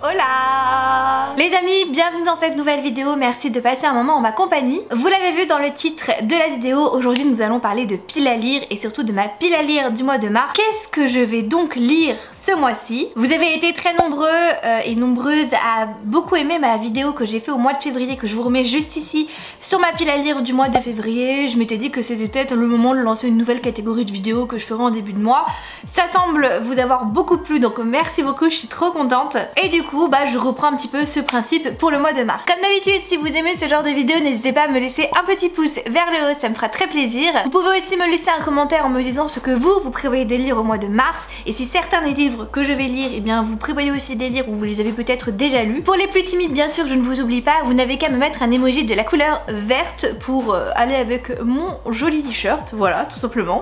Hola les amis, bienvenue dans cette nouvelle vidéo, merci de passer un moment en ma compagnie. Vous l'avez vu dans le titre de la vidéo, aujourd'hui nous allons parler de pile à lire et surtout de ma pile à lire du mois de mars. Qu'est-ce que je vais donc lire ce mois-ci? Vous avez été très nombreux et nombreuses à beaucoup aimer ma vidéo que j'ai fait au mois de février, que je vous remets juste ici sur ma pile à lire du mois de février. Je m'étais dit que c'était peut-être le moment de lancer une nouvelle catégorie de vidéos que je ferai en début de mois. Ça semble vous avoir beaucoup plu, donc merci beaucoup, je suis trop contente. Et du coup je reprends un petit peu ce principe pour le mois de mars. Comme d'habitude, si vous aimez ce genre de vidéo, n'hésitez pas à me laisser un petit pouce vers le haut, ça me fera très plaisir. Vous pouvez aussi me laisser un commentaire en me disant ce que vous prévoyez de lire au mois de mars, et si certains des livres que je vais lire, et bien vous prévoyez aussi de les lire ou vous les avez peut-être déjà lus. Pour les plus timides, bien sûr, je ne vous oublie pas, vous n'avez qu'à me mettre un emoji de la couleur verte pour aller avec mon joli t-shirt, voilà, tout simplement.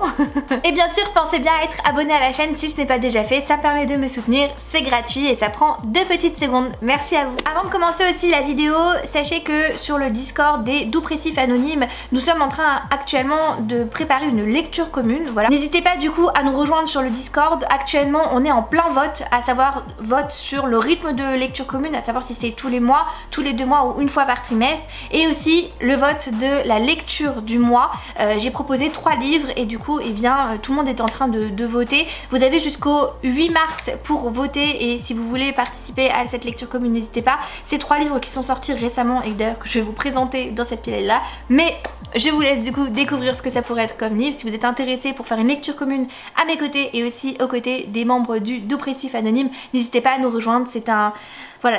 Et bien sûr, pensez bien à être abonné à la chaîne si ce n'est pas déjà fait, ça permet de me soutenir, c'est gratuit et ça prend 2 petites secondes. Merci à vous. Avant de commencer aussi la vidéo, sachez que sur le Discord des Doupressifs Anonymes, nous sommes en train actuellement de préparer une lecture commune, voilà. N'hésitez pas du coup à nous rejoindre sur le Discord. Actuellement on est en plein vote, à savoir vote sur le rythme de lecture commune, à savoir si c'est tous les mois, tous les 2 mois ou une fois par trimestre, et aussi le vote de la lecture du mois. J'ai proposé 3 livres et du coup tout le monde est en train de voter. Vous avez jusqu'au 8 mars pour voter, et si vous voulez participer à cette lecture commune, n'hésitez pas. C'est 3 livres qui sont sortis récemment et d'ailleurs que je vais vous présenter dans cette pile là, mais je vous laisse du coup découvrir ce que ça pourrait être comme livre. Si vous êtes intéressé pour faire une lecture commune à mes côtés et aussi aux côtés des membres du Doupressif Anonyme, n'hésitez pas à nous rejoindre.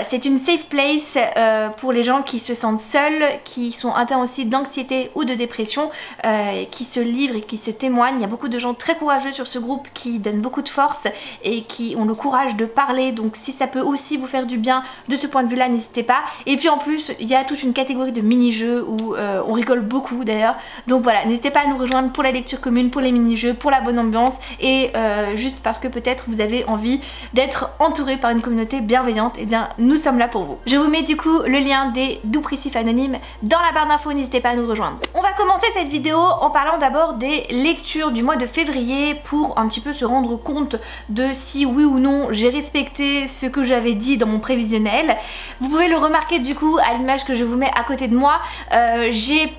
C'est une safe place pour les gens qui se sentent seuls, qui sont atteints aussi d'anxiété ou de dépression, qui se livrent et qui se témoignent. Il y a beaucoup de gens très courageux sur ce groupe qui donnent beaucoup de force et qui ont le courage de parler, donc si ça peut aussi vous faire du bien de ce point de vue là, n'hésitez pas. Et puis en plus il y a toute une catégorie de mini-jeux où on rigole beaucoup d'ailleurs, donc voilà, n'hésitez pas à nous rejoindre pour la lecture commune, pour les mini-jeux, pour la bonne ambiance et juste parce que peut-être vous avez envie d'être entouré par une communauté bienveillante, et bien nous sommes là pour vous. Je vous mets du coup le lien des Doupressifs Anonymes dans la barre d'infos, n'hésitez pas à nous rejoindre. On va commencer cette vidéo en parlant d'abord des lectures du mois de février pour un petit peu se rendre compte de si oui ou non j'ai respecté ce que j'avais dit dans mon prévisionnel. Vous pouvez le remarquer du coup à l'image que je vous mets à côté de moi, j'ai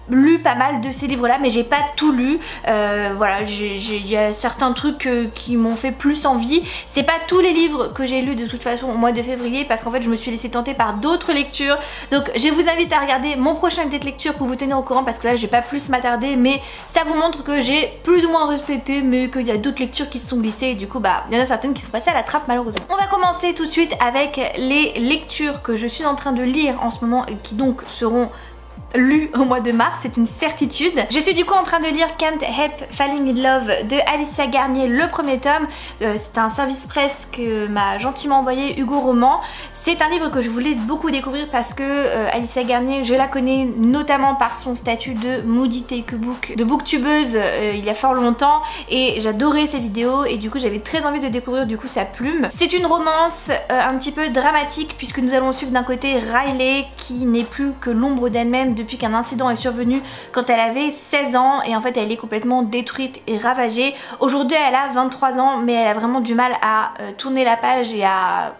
lu pas mal de ces livres là mais j'ai pas tout lu, voilà, il y a certains trucs qui m'ont fait plus envie. C'est pas tous les livres que j'ai lus de toute façon au mois de février parce qu'en fait je me suis laissée tenter par d'autres lectures, donc je vous invite à regarder mon prochain update lecture pour vous tenir au courant parce que là je vais pas plus m'attarder, mais ça vous montre que j'ai plus ou moins respecté mais qu'il y a d'autres lectures qui se sont glissées et du coup il y en a certaines qui sont passées à la trappe malheureusement. On va commencer tout de suite avec les lectures que je suis en train de lire en ce moment et qui donc seront lu au mois de mars, c'est une certitude. Je suis du coup en train de lire Can't Help Falling in Love de Alicia Garnier, le premier tome. C'est un service presse que m'a gentiment envoyé Hugo Roman. C'est un livre que je voulais beaucoup découvrir parce que Alicia Garnier, je la connais notamment par son statut de Moody Take Book, de booktubeuse il y a fort longtemps, et j'adorais ses vidéos et du coup j'avais très envie de découvrir du coup sa plume. C'est une romance un petit peu dramatique puisque nous allons suivre d'un côté Riley qui n'est plus que l'ombre d'elle-même depuis qu'un incident est survenu quand elle avait 16 ans et en fait elle est complètement détruite et ravagée. Aujourd'hui elle a 23 ans mais elle a vraiment du mal à tourner la page et à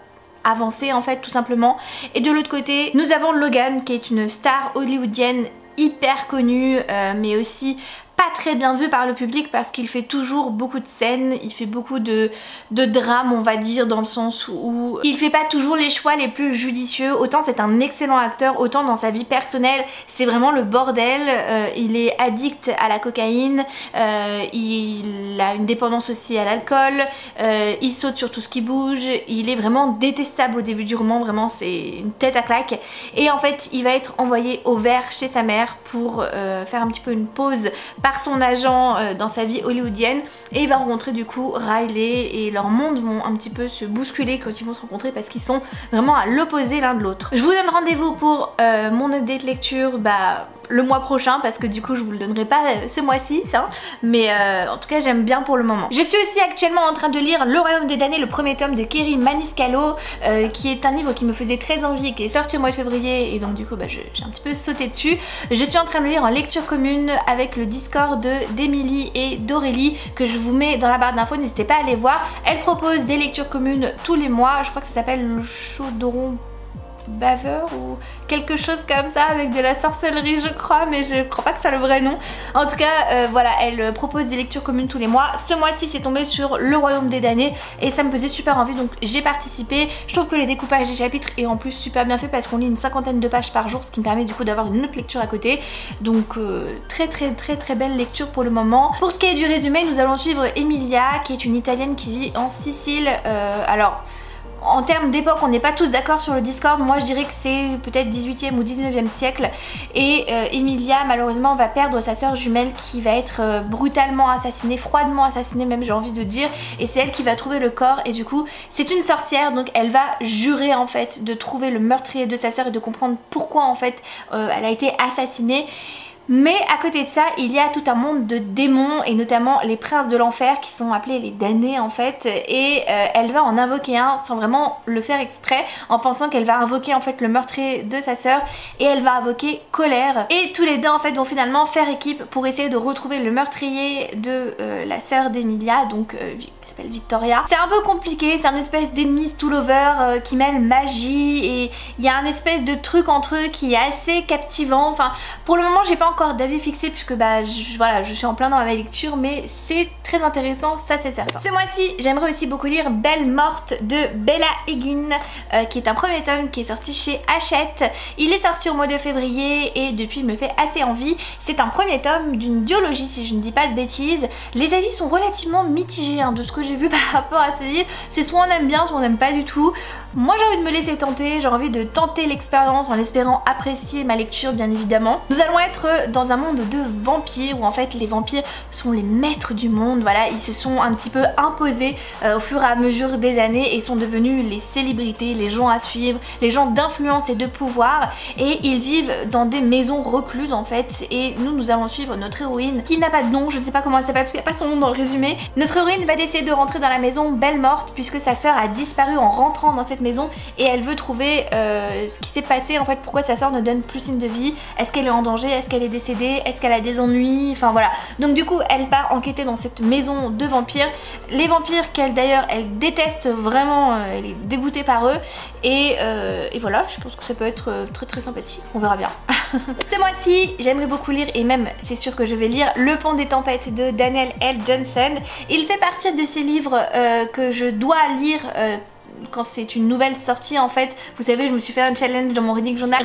avancer en fait tout simplement. Et de l'autre côté nous avons Logan qui est une star hollywoodienne hyper connue mais aussi pas très bien vu par le public parce qu'il fait toujours beaucoup de scènes, il fait beaucoup de drames on va dire, dans le sens où il fait pas toujours les choix les plus judicieux. Autant c'est un excellent acteur, autant dans sa vie personnelle c'est vraiment le bordel. Il est addict à la cocaïne, il a une dépendance aussi à l'alcool, il saute sur tout ce qui bouge, il est vraiment détestable au début du roman, vraiment c'est une tête à claque. Et en fait il va être envoyé au vert chez sa mère pour faire un petit peu une pause par son agent dans sa vie hollywoodienne, et il va rencontrer du coup Riley et leurs mondes vont un petit peu se bousculer quand ils vont se rencontrer parce qu'ils sont vraiment à l'opposé l'un de l'autre. Je vous donne rendez-vous pour mon update lecture le mois prochain parce que du coup je vous le donnerai pas ce mois-ci ça, mais en tout cas j'aime bien pour le moment. Je suis aussi actuellement en train de lire Le Royaume des damnés, le premier tome de Kerry Maniscalco, qui est un livre qui me faisait très envie, qui est sorti au mois de février et donc du coup bah, j'ai un petit peu sauté dessus. Je suis en train de le lire en lecture commune avec le Discord d'Emilie et d'Aurélie que je vous mets dans la barre d'infos, n'hésitez pas à aller voir. Elle propose des lectures communes tous les mois, je crois que ça s'appelle le chaudron baveur ou quelque chose comme ça avec de la sorcellerie je crois, mais je crois pas que c'est le vrai nom. En tout cas voilà, elle propose des lectures communes tous les mois. Ce mois-ci c'est tombé sur Le Royaume des damnés et ça me faisait super envie donc j'ai participé. Je trouve que les découpages des chapitres est en plus super bien fait parce qu'on lit une 50aine de pages par jour, ce qui me permet du coup d'avoir une autre lecture à côté. Donc très belle lecture pour le moment. Pour ce qui est du résumé, nous allons suivre Emilia qui est une Italienne qui vit en Sicile. Alors en termes d'époque, on n'est pas tous d'accord sur le Discord. Moi je dirais que c'est peut-être 18e ou 19e siècle. Et Emilia malheureusement va perdre sa sœur jumelle qui va être brutalement assassinée, froidement assassinée même j'ai envie de dire. Et c'est elle qui va trouver le corps et du coup c'est une sorcière donc elle va jurer en fait de trouver le meurtrier de sa sœur et de comprendre pourquoi en fait elle a été assassinée. Mais à côté de ça, il y a tout un monde de démons et notamment les princes de l'enfer qui sont appelés les damnés en fait, et elle va en invoquer un sans vraiment le faire exprès, en pensant qu'elle va invoquer en fait le meurtrier de sa sœur et elle va invoquer colère. Et tous les deux en fait vont finalement faire équipe pour essayer de retrouver le meurtrier de la sœur d'Emilia, donc qui s'appelle Victoria. C'est un peu compliqué, c'est un espèce d'ennemis tout over qui mêle magie et il y a un espèce de truc entre eux qui est assez captivant. Enfin pour le moment j'ai pas encore d'avis fixé puisque bah voilà, je suis en plein dans ma lecture, mais c'est très intéressant, ça c'est certain. Ce mois-ci j'aimerais aussi beaucoup lire Belle morte de Bella Higgin, qui est un premier tome qui est sorti chez Hachette. Il est sorti au mois de février et depuis il me fait assez envie. C'est un premier tome d'une biologie si je ne dis pas de bêtises. Les avis sont relativement mitigés hein, de ce que j'ai vu par rapport à ce livre. C'est soit on aime bien, soit on n'aime pas du tout. Moi j'ai envie de me laisser tenter, j'ai envie de tenter l'expérience en espérant apprécier ma lecture bien évidemment. Nous allons être dans un monde de vampires où en fait les vampires sont les maîtres du monde, voilà, ils se sont un petit peu imposés au fur et à mesure des années et sont devenus les célébrités, les gens à suivre, les gens d'influence et de pouvoir, et ils vivent dans des maisons recluses en fait, et nous allons suivre notre héroïne qui n'a pas de nom, je ne sais pas comment elle s'appelle parce qu'il n'y a pas son nom dans le résumé. Notre héroïne va essayer de rentrer dans la maison Belle morte puisque sa sœur a disparu en rentrant dans cette maison et elle veut trouver ce qui s'est passé en fait, pourquoi sa sœur ne donne plus signe de vie, est-ce qu'elle est en danger, est-ce qu'elle est décédée, est-ce qu'elle a des ennuis, enfin voilà. Donc du coup elle part enquêter dans cette maison de vampires, les vampires qu'elle d'ailleurs elle déteste vraiment, elle est dégoûtée par eux et voilà, je pense que ça peut être très sympathique, on verra bien. Ce mois-ci j'aimerais beaucoup lire, et même c'est sûr que je vais lire, Le Pont des Tempêtes de Daniel L. Johnson. Il fait partie de ces livres que je dois lire quand c'est une nouvelle sortie en fait. Vous savez, je me suis fait un challenge dans mon reading journal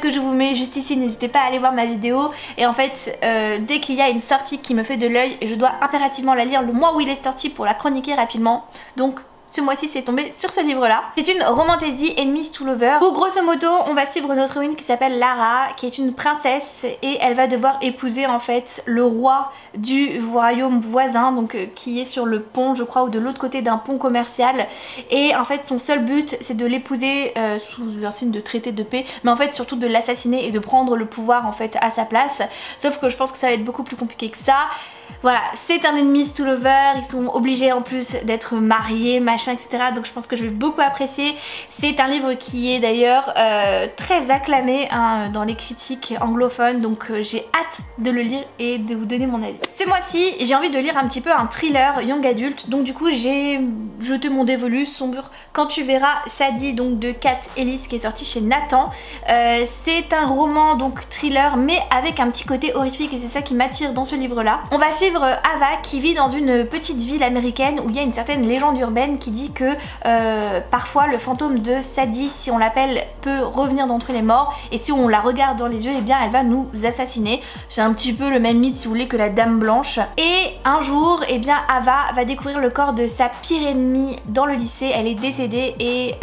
que je vous mets juste ici, n'hésitez pas à aller voir ma vidéo. Et en fait dès qu'il y a une sortie qui me fait de l'œil, je dois impérativement la lire le mois où il est sorti pour la chroniquer rapidement. Donc ce mois-ci c'est tombé sur ce livre là. C'est une romantaisie Enemies to Lover où grosso modo on va suivre notre héroïne qui s'appelle Lara, qui est une princesse et elle va devoir épouser en fait le roi du royaume voisin, donc qui est sur le pont je crois, ou de l'autre côté d'un pont commercial, et en fait son seul but c'est de l'épouser sous un signe de traité de paix, mais en fait surtout de l'assassiner et de prendre le pouvoir en fait à sa place. Sauf que je pense que ça va être beaucoup plus compliqué que ça. Voilà, c'est un enemies to lover, ils sont obligés en plus d'être mariés, machin, etc. Donc je pense que je vais beaucoup apprécier. C'est un livre qui est d'ailleurs très acclamé hein, dans les critiques anglophones, donc j'ai hâte de le lire et de vous donner mon avis. Ce mois-ci, j'ai envie de lire un petit peu un thriller young adulte, donc du coup j'ai jeté mon dévolu sur Quand tu verras Sadie, donc de Kat Ellis, qui est sorti chez Nathan. C'est un roman donc thriller mais avec un petit côté horrifique et c'est ça qui m'attire dans ce livre-là. On va suivre Ava qui vit dans une petite ville américaine où il y a une certaine légende urbaine qui dit que parfois le fantôme de Sadie, si on l'appelle, peut revenir d'entre les morts, et si on la regarde dans les yeux, eh bien elle va nous assassiner. C'est un petit peu le même mythe si vous voulez que la Dame Blanche. Et un jour, eh bien Ava va découvrir le corps de sa pire ennemie dans le lycée. Elle est décédée et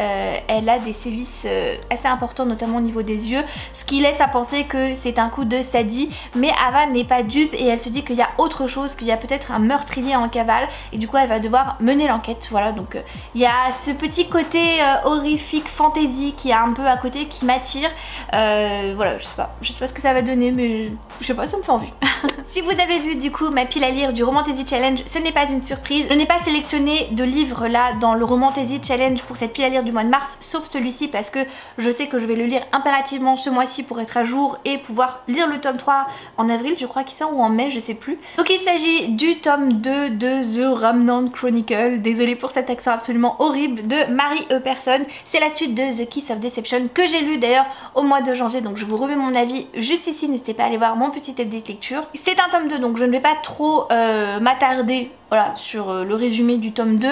elle a des sévices assez importants, notamment au niveau des yeux, ce qui laisse à penser que c'est un coup de Sadie. Mais Ava n'est pas dupe et elle se dit qu'il y a autre chose, qu'il y a peut-être un meurtrier en cavale, et du coup elle va devoir mener l'enquête. Voilà, donc il y a ce petit côté horrifique fantasy qui est un peu à côté qui m'attire. Voilà, je sais pas ce que ça va donner, mais je sais pas, ça me fait envie. Si vous avez vu du coup ma pile à lire du Romantasy Challenge, ce n'est pas une surprise. Je n'ai pas sélectionné de livres là dans le Romantasy Challenge pour cette pile à lire du mois de mars, sauf celui-ci parce que je sais que je vais le lire impérativement ce mois-ci pour être à jour et pouvoir lire le tome 3 en avril, je crois qu'il sort, ou en mai, je sais plus. Donc il s'agit du tome 2 de The Remnant Chronicle, désolée pour cet accent absolument horrible, de Mary Epperson. C'est la suite de The Kiss of Deception que j'ai lu d'ailleurs au mois de janvier, donc je vous remets mon avis juste ici, n'hésitez pas à aller voir mon petit update lecture. C'est un tome 2 donc je ne vais pas trop m'attarder voilà, sur le résumé du tome 2.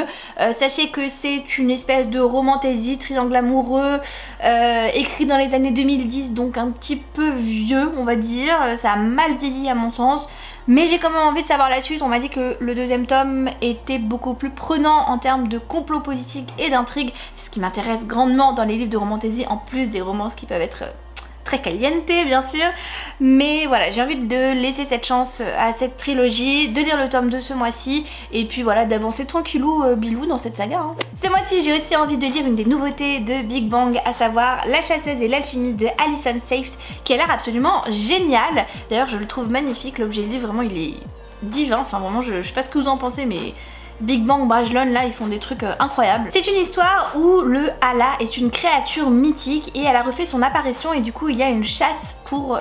Sachez que c'est une espèce de romantasy, triangle amoureux, écrit dans les années 2010, donc un petit peu vieux on va dire, ça a mal vieilli à mon sens. Mais j'ai quand même envie de savoir la suite. On m'a dit que le deuxième tome était beaucoup plus prenant en termes de complot politique et d'intrigue. C'est ce qui m'intéresse grandement dans les livres de romantasy, en plus des romances qui peuvent être très caliente bien sûr, mais voilà, j'ai envie de laisser cette chance à cette trilogie, de lire le tome 2 ce mois-ci et puis voilà, d'avancer tranquillou bilou dans cette saga hein. Ce mois-ci j'ai aussi envie de lire une des nouveautés de Big Bang, à savoir La chasseuse et l'alchimiste de Alison Safet, qui a l'air absolument génial. D'ailleurs je le trouve magnifique, l'objet de livre, vraiment il est divin, enfin vraiment je sais pas ce que vous en pensez, mais Big Bang Brajlon là ils font des trucs incroyables. C'est une histoire où le Hala est une créature mythique et elle a refait son apparition et du coup il y a une chasse pour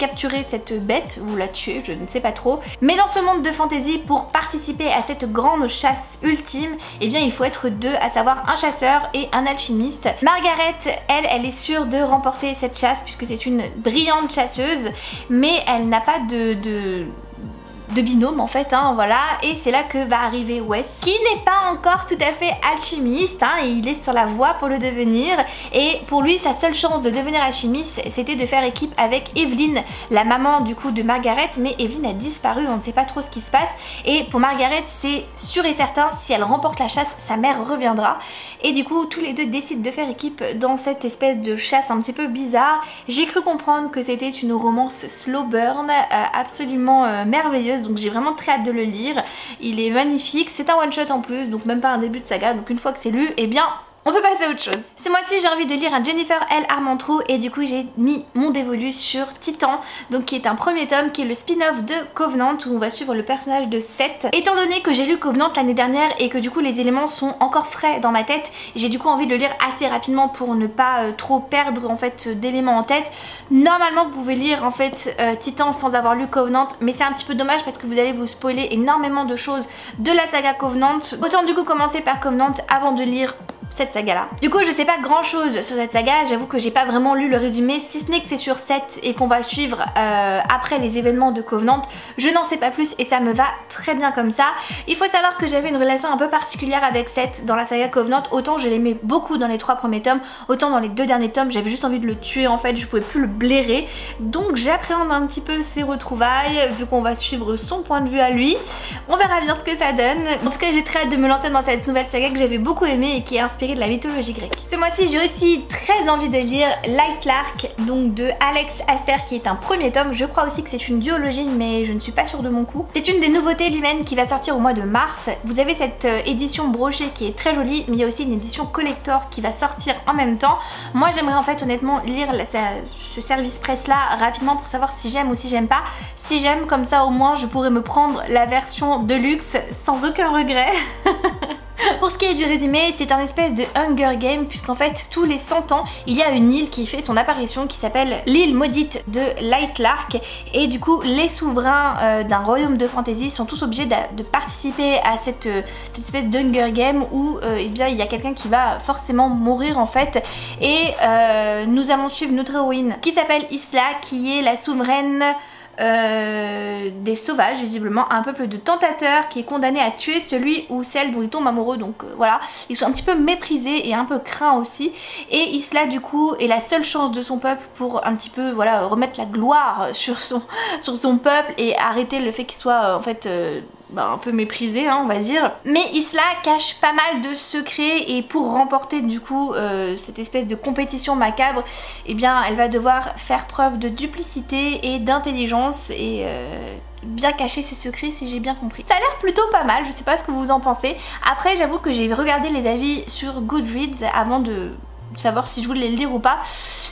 capturer cette bête ou la tuer, je ne sais pas trop. Mais dans ce monde de fantasy, pour participer à cette grande chasse ultime, eh bien il faut être deux, à savoir un chasseur et un alchimiste. Margaret, elle est sûre de remporter cette chasse puisque c'est une brillante chasseuse, mais elle n'a pas de binôme en fait hein, voilà, et c'est là que va arriver Wes, qui n'est pas encore tout à fait alchimiste hein, et il est sur la voie pour le devenir, et pour lui sa seule chance de devenir alchimiste c'était de faire équipe avec Evelyn, la maman du coup de Margaret, mais Evelyn a disparu, on ne sait pas trop ce qui se passe, et pour Margaret c'est sûr et certain, si elle remporte la chasse sa mère reviendra, et du coup tous les deux décident de faire équipe dans cette espèce de chasse un petit peu bizarre. J'ai cru comprendre que c'était une romance slow burn absolument merveilleuse, donc j'ai vraiment très hâte de le lire. Il est magnifique, c'est un one shot en plus, donc même pas un début de saga, donc une fois que c'est lu, eh bien on peut passer à autre chose. Ce mois-ci j'ai envie de lire un Jennifer L. Armentrout et du coup j'ai mis mon dévolu sur Titan, donc qui est un premier tome, qui est le spin-off de Covenant où on va suivre le personnage de Seth. Étant donné que j'ai lu Covenant l'année dernière et que du coup les éléments sont encore frais dans ma tête, j'ai du coup envie de le lire assez rapidement pour ne pas trop perdre en fait d'éléments en tête. Normalement vous pouvez lire en fait Titan sans avoir lu Covenant, mais c'est un petit peu dommage parce que vous allez vous spoiler énormément de choses de la saga Covenant. Autant du coup commencer par Covenant avant de lire cette saga là. Du coup je sais pas grand chose sur cette saga, j'avoue que j'ai pas vraiment lu le résumé, si ce n'est que c'est sur Seth et qu'on va suivre après les événements de Covenant. Je n'en sais pas plus et ça me va très bien comme ça. Il faut savoir que j'avais une relation un peu particulière avec Seth dans la saga Covenant, autant je l'aimais beaucoup dans les 3 premiers tomes, autant dans les 2 derniers tomes j'avais juste envie de le tuer en fait, je pouvais plus le blairer, donc j'appréhende un petit peu ses retrouvailles vu qu'on va suivre son point de vue à lui. On verra bien ce que ça donne. En tout cas j'ai très hâte de me lancer dans cette nouvelle saga que j'avais beaucoup aimée et qui est inspirée de la mythologie grecque. Ce mois-ci j'ai aussi très envie de lire Lightlark, donc de Alex Aster, qui est un premier tome. Je crois aussi que c'est une duologie mais je ne suis pas sûre de mon coup. C'est une des nouveautés Lumen qui va sortir au mois de mars. Vous avez cette édition brochée qui est très jolie, mais il y a aussi une édition collector qui va sortir en même temps. Moi j'aimerais en fait honnêtement lire ce service presse là rapidement pour savoir si j'aime ou si j'aime pas. Si j'aime, comme ça au moins je pourrais me prendre la version de luxe sans aucun regret. Pour ce qui est du résumé, c'est un espèce de Hunger Game puisqu'en fait tous les 100 ans il y a une île qui fait son apparition qui s'appelle l'île maudite de Lightlark, et du coup les souverains d'un royaume de fantasy sont tous obligés de participer à cette espèce d'Hunger Game où eh bien, il y a quelqu'un qui va forcément mourir en fait, et nous allons suivre notre héroïne qui s'appelle Isla, qui est la souveraine des sauvages, visiblement un peuple de tentateurs qui est condamné à tuer celui ou celle dont il tombe amoureux, donc voilà, ils sont un petit peu méprisés et un peu craints aussi, et Isla du coup est la seule chance de son peuple pour un petit peu voilà remettre la gloire sur son peuple et arrêter le fait qu'il soit en fait un peu méprisé hein, on va dire. Mais Isla cache pas mal de secrets et pour remporter du coup cette espèce de compétition macabre, eh bien elle va devoir faire preuve de duplicité et d'intelligence et bien cacher ses secrets si j'ai bien compris. Ça a l'air plutôt pas mal, je sais pas ce que vous en pensez. Après j'avoue que j'ai regardé les avis sur Goodreads avant de savoir si je voulais le lire ou pas.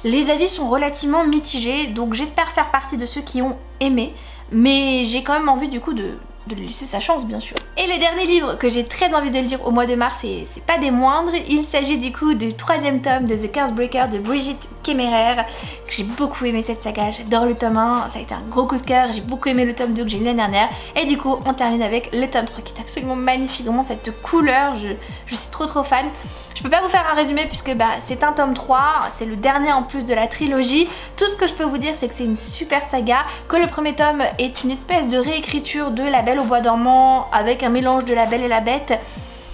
Les avis sont relativement mitigés, donc j'espère faire partie de ceux qui ont aimé, mais j'ai quand même envie du coup de lui laisser sa chance, bien sûr. Et le dernier livre que j'ai très envie de lire au mois de mars, et c'est pas des moindres, il s'agit du coup du 3e tome de The Cursebreaker de Brigitte Kemmerer, que j'ai beaucoup aimé cette saga, j'adore le tome 1, ça a été un gros coup de cœur, j'ai beaucoup aimé le tome 2 que j'ai lu l'année dernière, et du coup on termine avec le tome 3 qui est absolument magnifique, vraiment cette couleur, je suis trop fan. Je peux pas vous faire un résumé puisque c'est un tome 3, c'est le dernier en plus de la trilogie. Tout ce que je peux vous dire c'est que c'est une super saga, que le premier tome est une espèce de réécriture de La Belle au bois dormant avec un mélange de La Belle et la Bête.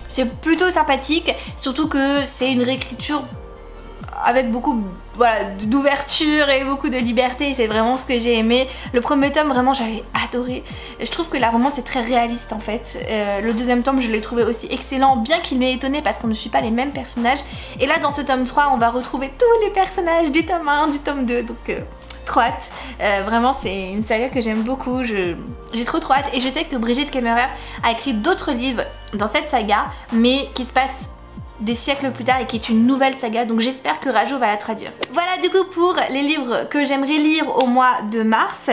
C'est plutôt sympathique, surtout que c'est une réécriture avec beaucoup d'ouverture et beaucoup de liberté, c'est vraiment ce que j'ai aimé. Le premier tome vraiment j'avais adoré, je trouve que la romance est très réaliste en fait. Le deuxième tome je l'ai trouvé aussi excellent, bien qu'il m'ait étonné parce qu'on ne suit pas les mêmes personnages, et là dans ce tome 3 on va retrouver tous les personnages du tome 1, du tome 2, donc trop hâte. Vraiment c'est une saga que j'aime beaucoup, j'ai trop hâte, et je sais que Brigitte Kemmerer a écrit d'autres livres dans cette saga mais qui se passent des siècles plus tard et qui est une nouvelle saga, donc j'espère que Rajo va la traduire. Voilà du coup pour les livres que j'aimerais lire au mois de mars.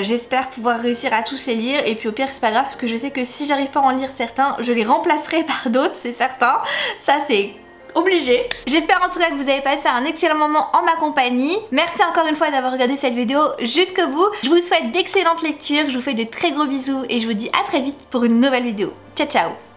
J'espère pouvoir réussir à tous les lire, et puis au pire c'est pas grave parce que je sais que si j'arrive pas à en lire certains, je les remplacerai par d'autres, c'est certain. Ça c'est obligé. J'espère en tout cas que vous avez passé un excellent moment en ma compagnie. Merci encore une fois d'avoir regardé cette vidéo jusqu'au bout. Je vous souhaite d'excellentes lectures, je vous fais de très gros bisous et je vous dis à très vite pour une nouvelle vidéo. Ciao ciao.